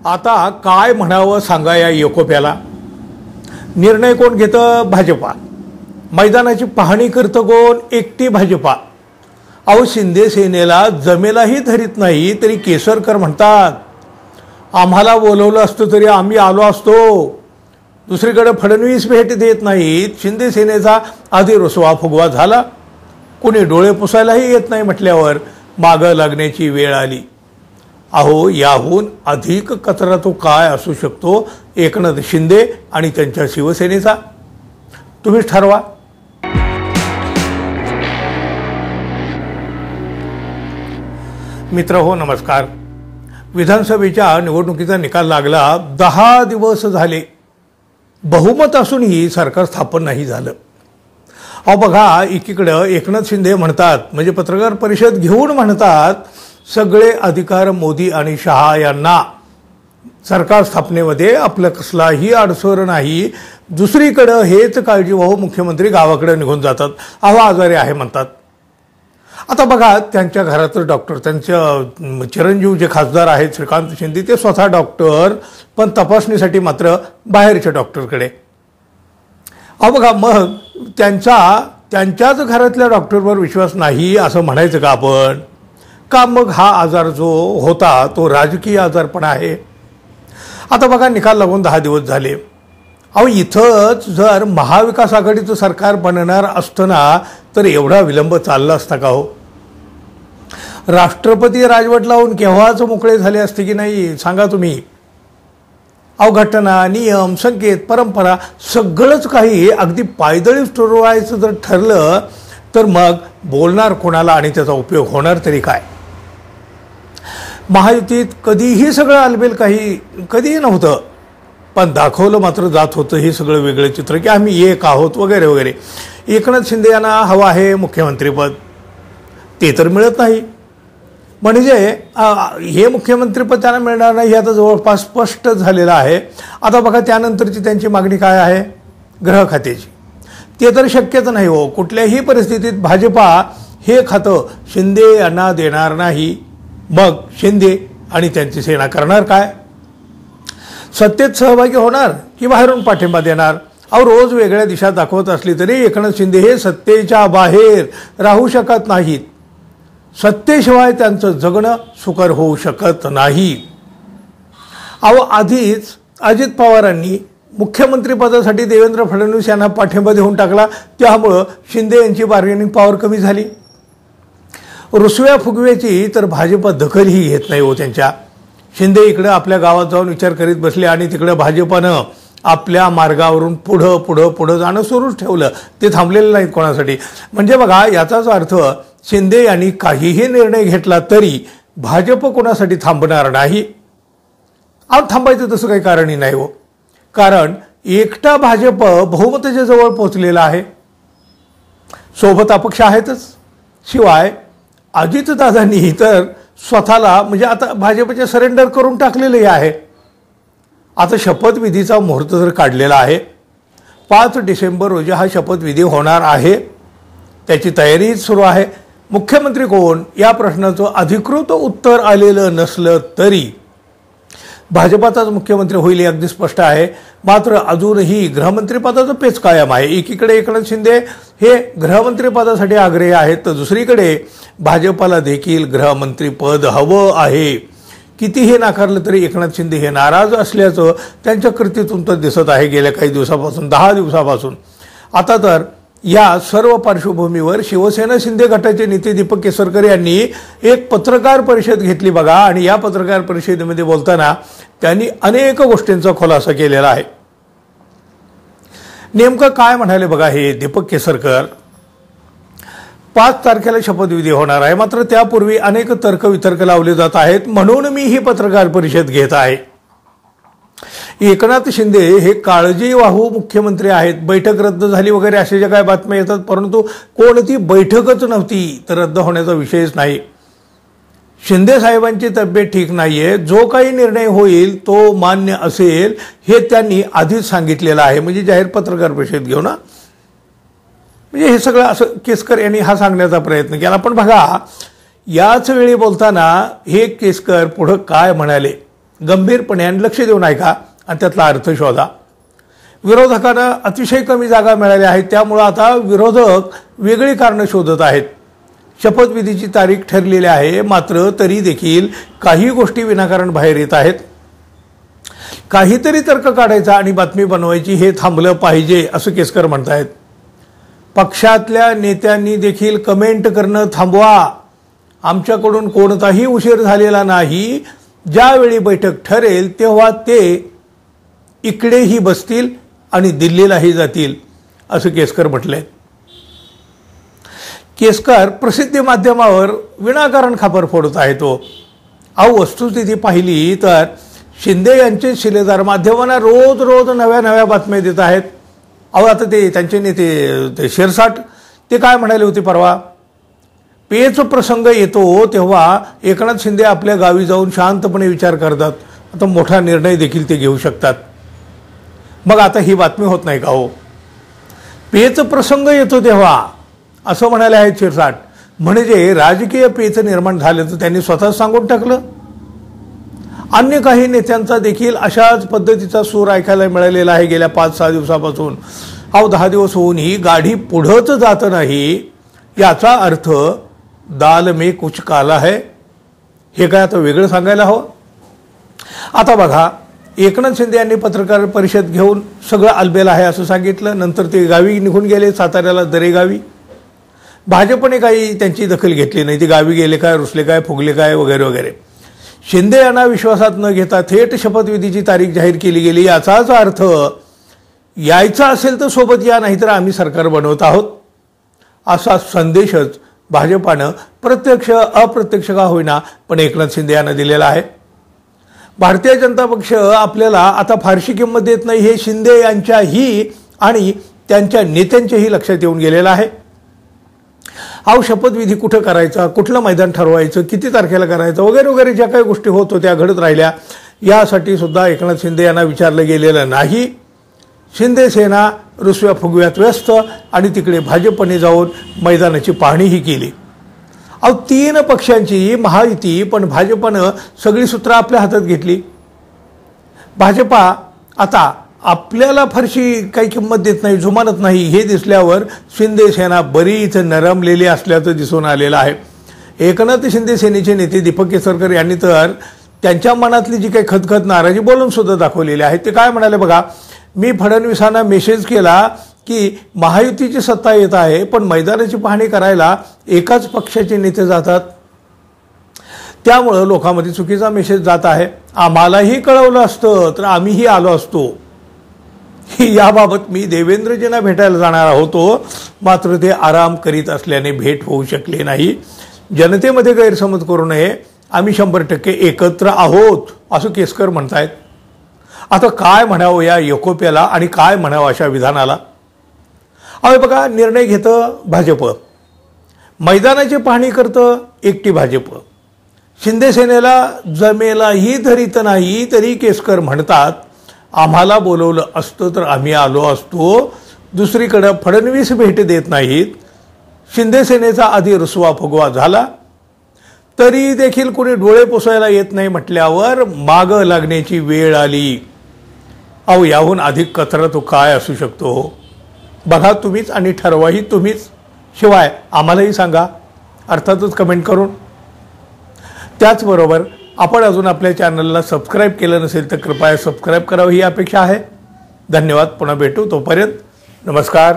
आता काय म्हणावं सांगा या एकोप्याला। निर्णय कोण घेतं? भाजपा। मैदानाची पाहणी करतं कोण? एकटी भाजपा। अहो शिंदे सेनेला जमेलाही धरीत नाही तरी केसरकर म्हणतात आम्हाला बोलवलं असतं तरी आम्ही आलो असतो। दुसरीकडे फडणवीस भेट देत नाहीत। शिंदे सेनेचा आधी रुसवा फुगवा झाला, कोणी डोळे पुसायलाही येत नाही म्हटल्यावर मागं लागण्याची वेळ आली। अहो याहून अधिक कचरा तो काय असू शकतो एकनाथ शिंदे आणि त्यांच्या शिवसेनेचा? तुम्हीच ठरवा। मित्र हो नमस्कार। विधानसभेच्या निवडणुकीचा निकाल लागला, 10 दिवस झाले, बहुमत असूनही सरकार स्थापन नाही झालं। अहो बघा, एकीकडे एकनाथ शिंदे म्हणतात, म्हणजे पत्रकार परिषद घेऊन म्हणतात सगळे अधिकार मोदी आणि शहा यांना, सरकार स्थापनेमध्ये आपलं कसलाही अडसर नाही। दुसरीकडे हेच काळजीवाहू मुख्यमंत्री गावाकडे निघून जातात, अहो आजारी आहे म्हणतात। आता बघा, त्यांच्या घरातच डॉक्टर, त्यांच्या चिरंजीव जे खासदार आहेत श्रीकांत शिंदे ते स्वतः डॉक्टर, पण तपासणीसाठी मात्र बाहेरच्या डॉक्टरकडे। अहो बघा, मग त्यांच्याच घरातल्या डॉक्टरवर विश्वास नाही असं म्हणायचं का आपण? का मग हा आजार जो होता तो राजकीय आजारपण आहे? आता बघा, निकाल लागून 10 दिवस झाले। अहो इथंच जर महाविकास आघाडीचं सरकार बनणार असतं ना तर एवढा विलंब चालला असता का हो? राष्ट्रपती राजवट लावून केव्हाच मोकळे झाले असते की नाही सांगा तुम्ही? अहो घटना, नियम, संकेत, परंपरा सगळंच काही अगदी पायदळी ठरवायचं जर ठरलं तर मग बोलणार कोणाला आणि त्याचा उपयोग होणार तरी काय? महायुतीत कधीही सगळं आलबेल कधीही नव्हतं, पण दाखवलं मात्र जात होतं हे सगळं वेगळं चित्र की आम्ही एक आहोत वगैरे वगैरे। एकनाथ शिंदे यांना हवं आहे मुख्यमंत्रीपद, ते तर मिळत नाही, म्हणजे हे मुख्यमंत्रीपद त्यांना मिळणार नाही हे आता जवळपास स्पष्ट झालेलं आहे। आता बघा, त्यानंतरची त्यांची मागणी काय आहे? गृह खात्याची। ते तर शक्यच नाही हो, कुठल्याही परिस्थितीत भाजपा हे खातं शिंदे यांना देणार नाही। मग शिंदे आणि त्यांची सेना करणार काय? सत्तेत सहभागी होणार की बाहेरून पाठिंबा देणार? अहो रोज वेगळ्या दिशा दाखवत असली तरी एकनाथ शिंदे हे सत्तेच्या बाहेर राहू शकत नाहीत। सत्तेशिवाय त्यांचं जगणं सुकर होऊ शकत नाही। अहो आधीच अजित पवारांनी मुख्यमंत्रीपदासाठी देवेंद्र फडणवीस यांना पाठिंबा देऊन टाकला, त्यामुळं शिंदे यांची बार्गेनिंग पॉवर कमी झाली। रुसव्या फुगव्याची तर भाजपा दखलही घेत नाही हो त्यांच्या। शिंदे इकडे आपल्या गावात जाऊन विचार करीत बसले आणि तिकडे भाजपनं आपल्या मार्गावरून पुढं जाणं सुरूच ठेवलं, ते थांबलेलं नाहीत कोणासाठी। म्हणजे बघा, याचाच अर्थ शिंदे यांनी काहीही निर्णय घेतला तरी भाजप कोणासाठी थांबणार नाही। अहो थांबायचं तसं काही कारणही नाही हो, कारण एकटा भाजप बहुमताच्या जवळ पोहोचलेला आहे, सोबत अपक्ष आहेतच। शिवाय अजितदादांनी तर स्वतःला म्हणजे आता भाजपच्या सरेंडर करून टाकलेले आहे। आता शपथविधीचा मुहूर्त जर काढलेला आहे, 5 डिसेंबर रोजी हा शपथविधी होणार आहे, त्याची तयारी सुरू आहे। मुख्यमंत्री कोण या प्रश्नाचं अधिकृत उत्तर आलेलं नसलं तरी भाजपाचाच मुख्यमंत्री होईल हे अगदी स्पष्ट आहे। मात्र अजूनही गृहमंत्रीपदाचं पेच कायम आहे। एकीकडे एकनाथ शिंदे हे गृहमंत्रीपदासाठी आग्रही आहेत, तर दुसरीकडे भाजपाला देखील गृहमंत्रीपद हवं आहे। कितीही नाकारलं तरी एकनाथ शिंदे हे नाराज असल्याचं त्यांच्या कृतीतून तर दिसत आहे गेल्या काही दिवसापासून, 10 दिवसापासून। आता तर या सर्व पार्श्वभूमीवर शिवसेना शिंदे गटाचे नेते दीपक केसरकर यांनी एक पत्रकार परिषद घेतली बघा, आणि या पत्रकार परिषदेमध्ये बोलताना त्यांनी अनेक गोष्टींचा खुलासा केलेला आहे। नेमकं काय म्हणाले बघा हे दीपक केसरकर? 5 तारखेला शपथविधी होणार आहे, मात्र त्यापूर्वी अनेक तर्कवितर्क लावले जात आहेत, म्हणून मी ही पत्रकार परिषद घेत आहे। एकनाथ शिंदे हे काळजीवाहू मुख्यमंत्री आहेत, बैठक रद्द झाली वगैरे अशा ज्या काय बातम्या येतात, परंतु कोणती बैठकच नव्हती तर रद्द होण्याचा विषयच नाही। शिंदे साहेबांची तब्येत ठीक नाहीये, जो काही निर्णय होईल तो मान्य असेल हे त्यांनी आधीच सांगितलेलं आहे, म्हणजे जाहीर पत्रकार परिषद घेऊ ना। म्हणजे हे सगळं असं केसकर यांनी हा सांगण्याचा प्रयत्न केला। पण बघा, याच वेळी बोलताना हे केसकर पुढे काय म्हणाले? गंभीरपणे आणि लक्ष देऊन ऐका आणि त्यातला अर्थ शोधा. विरोधकांना अतिशय कमी जागा मिळाल्या आहेत, त्यामुळं आता विरोधक वेगळी कारणं शोधत आहेत. शपथविधीची तारीख ठरलेली आहे, मात्र तरी देखील काही गोष्टी विनाकारण बाहेर येत आहेत. काहीतरी तर्क काढायचा आणि बातमी बनवायची हे थांबलं पाहिजे असं केसकर म्हणतायत. पक्षातल्या नेत्यांनी देखील कमेंट करणं थांबवा. आमच्याकडून कोणताही उशीर झालेला नाही. ज्यावेळी बैठक ठरेल तेव्हा ते इकडेही बसतील आणि दिल्लीलाही जातील असं केसकर म्हटलंय. केसकर प्रसिद्धी माध्यमावर विनाकारण खापर फोडत आहे. वस्तुस्थिती पाहिली तर शिंदे यांचे शिलेदार माध्यमांना रोज रोज नव्या नव्या बातम्या देत आहेत. आता ते त्यांचे नेते शिरसाट ते काय म्हणाले होते परवा, पेच प्रसंग येतो तेव्हा एकनाथ शिंदे आपल्या गावी जाऊन शांतपणे विचार करतात. आता मोठा निर्णय देखील ते घेऊ शकतात. मग आता ही बातमी होत नाही का हो? पेच प्रसंग येतो तेव्हा असं म्हणाले आहेत शिरसाट. म्हणजे राजकीय पेच निर्माण झालं तर त्यांनी स्वतःच सांगून टाकलं. अन्य काही नेत्यांचा देखील अशाच पद्धतीचा सूर ऐकायला मिळालेला आहे गेल्या 5-6 दिवसापासून. 10 दिवस होऊनही गाडी पुढंच जात नाही. याचा अर्थ दाल में कुछ काला है. हे काय आता वेगळं सांगायला हवं? आता बघा, एकनाथ शिंदे यांनी पत्रकार परिषद घेऊन सगळं अलबेल आहे असं सांगितलं. नंतर ते गावी निघून गेले, साताऱ्याला दरेगावी. भाजपने काही त्यांची दखल घेतली नाही. ते गावी गेले काय, रुसले काय, फुगले काय वगैरे वगैरे. शिंदे यांना विश्वासात न घेता थेट शपथविधीची तारीख जाहीर केली गेली. याचाच अर्थ यायचा असेल तर सोबत या, नाहीतर आम्ही सरकार बनवत आहोत असा संदेशच भाजपानं प्रत्यक्ष अप्रत्यक्ष का होईना पण एकनाथ शिंदे यांना दिलेला आहे. भारतीय जनता पक्ष आपल्याला आता फारशी किंमत देत नाही हे शिंदे यांच्याही आणि त्यांच्या नेत्यांच्याही लक्षात येऊन गेलेलं आहे. शपथविधी कुठं करायचा, कुठलं मैदान ठरवायचं, किती तारखेला करायचं वगैरे वगैरे ज्या काही गोष्टी होत होत्या घडत राहिल्या, यासाठी सुद्धा एकनाथ शिंदे यांना विचारलं गेलेलं नाही. शिंदे सेना रुसव्या फुगव्यात व्यस्त आणि तिकडे भाजपने जाऊन मैदानाची पाहणीही केली. 3 पक्षांची महायुती, पण भाजपनं सगळी सूत्र आपल्या हातात घेतली. भाजपा आता आपल्याला फारशी काही किंमत देत नाही, जुमानत नाही हे दिसल्यावर शिंदे सेना बरीच नरमलेली असल्याचं दिसून आलेलं आहे. एकनाथ शिंदे सेनेचे नेते दीपक केसरकर यांनी तर त्यांच्या मनातली जी काही खदखद नाराजी बोलून सुद्धा दाखवलेली आहे. ते काय म्हणाले बघा, मी फडणवीसांना मेसेज केला की महायुतीची सत्ता येत आहे, पण मैदानाची पाहणी करायला एकाच पक्षाचे नेते जातात, त्यामुळं लोकांमध्ये चुकीचा मेसेज जात आहे. आम्हालाही कळवलं असतं तर आम्हीही आलो असतो. याबाबत मी देवेंद्रजींना भेटायला जाणार होतो, मात्र ते आराम करीत असल्याने भेट होऊ शकले नाही. जनतेमध्ये गैरसमज करू नये, आम्ही 100% एकत्र आहोत असं केसकर म्हणतायत. आता काय म्हणावं या एकोप्याला आणि काय म्हणावं अशा विधानाला? बघा, निर्णय घेतं भाजप, मैदानाची पाहणी करतं एकटी भाजप. शिंदे सेनेला जमेलाही धरीत नाही तरी केसकर म्हणतात आम्हाला बोलवलं असतं तर आम्ही आलो असतो. दुसरीकडे फडणवीस भेट देत नाहीत. शिंदे सेनेचा आधी रुसवा फुगवा झाला तरी देखील कोणी डोळे पुसायला येत नाही म्हटल्यावर मागं लागण्याची वेळ आली. याहून अधिक कचरा तो काय असू शकतो? बघा तुम्हीच आणि ठरवाही तुम्हीच. शिवाय आम्हालाही सांगा, अर्थातच कमेंट करून. त्याचबरोबर आपण अजून आपल्या चॅनलला सबस्क्राईब केलं नसेल तर कृपया सबस्क्राईब करावं ही अपेक्षा आहे. धन्यवाद. पुन्हा भेटू. तोपर्यंत नमस्कार.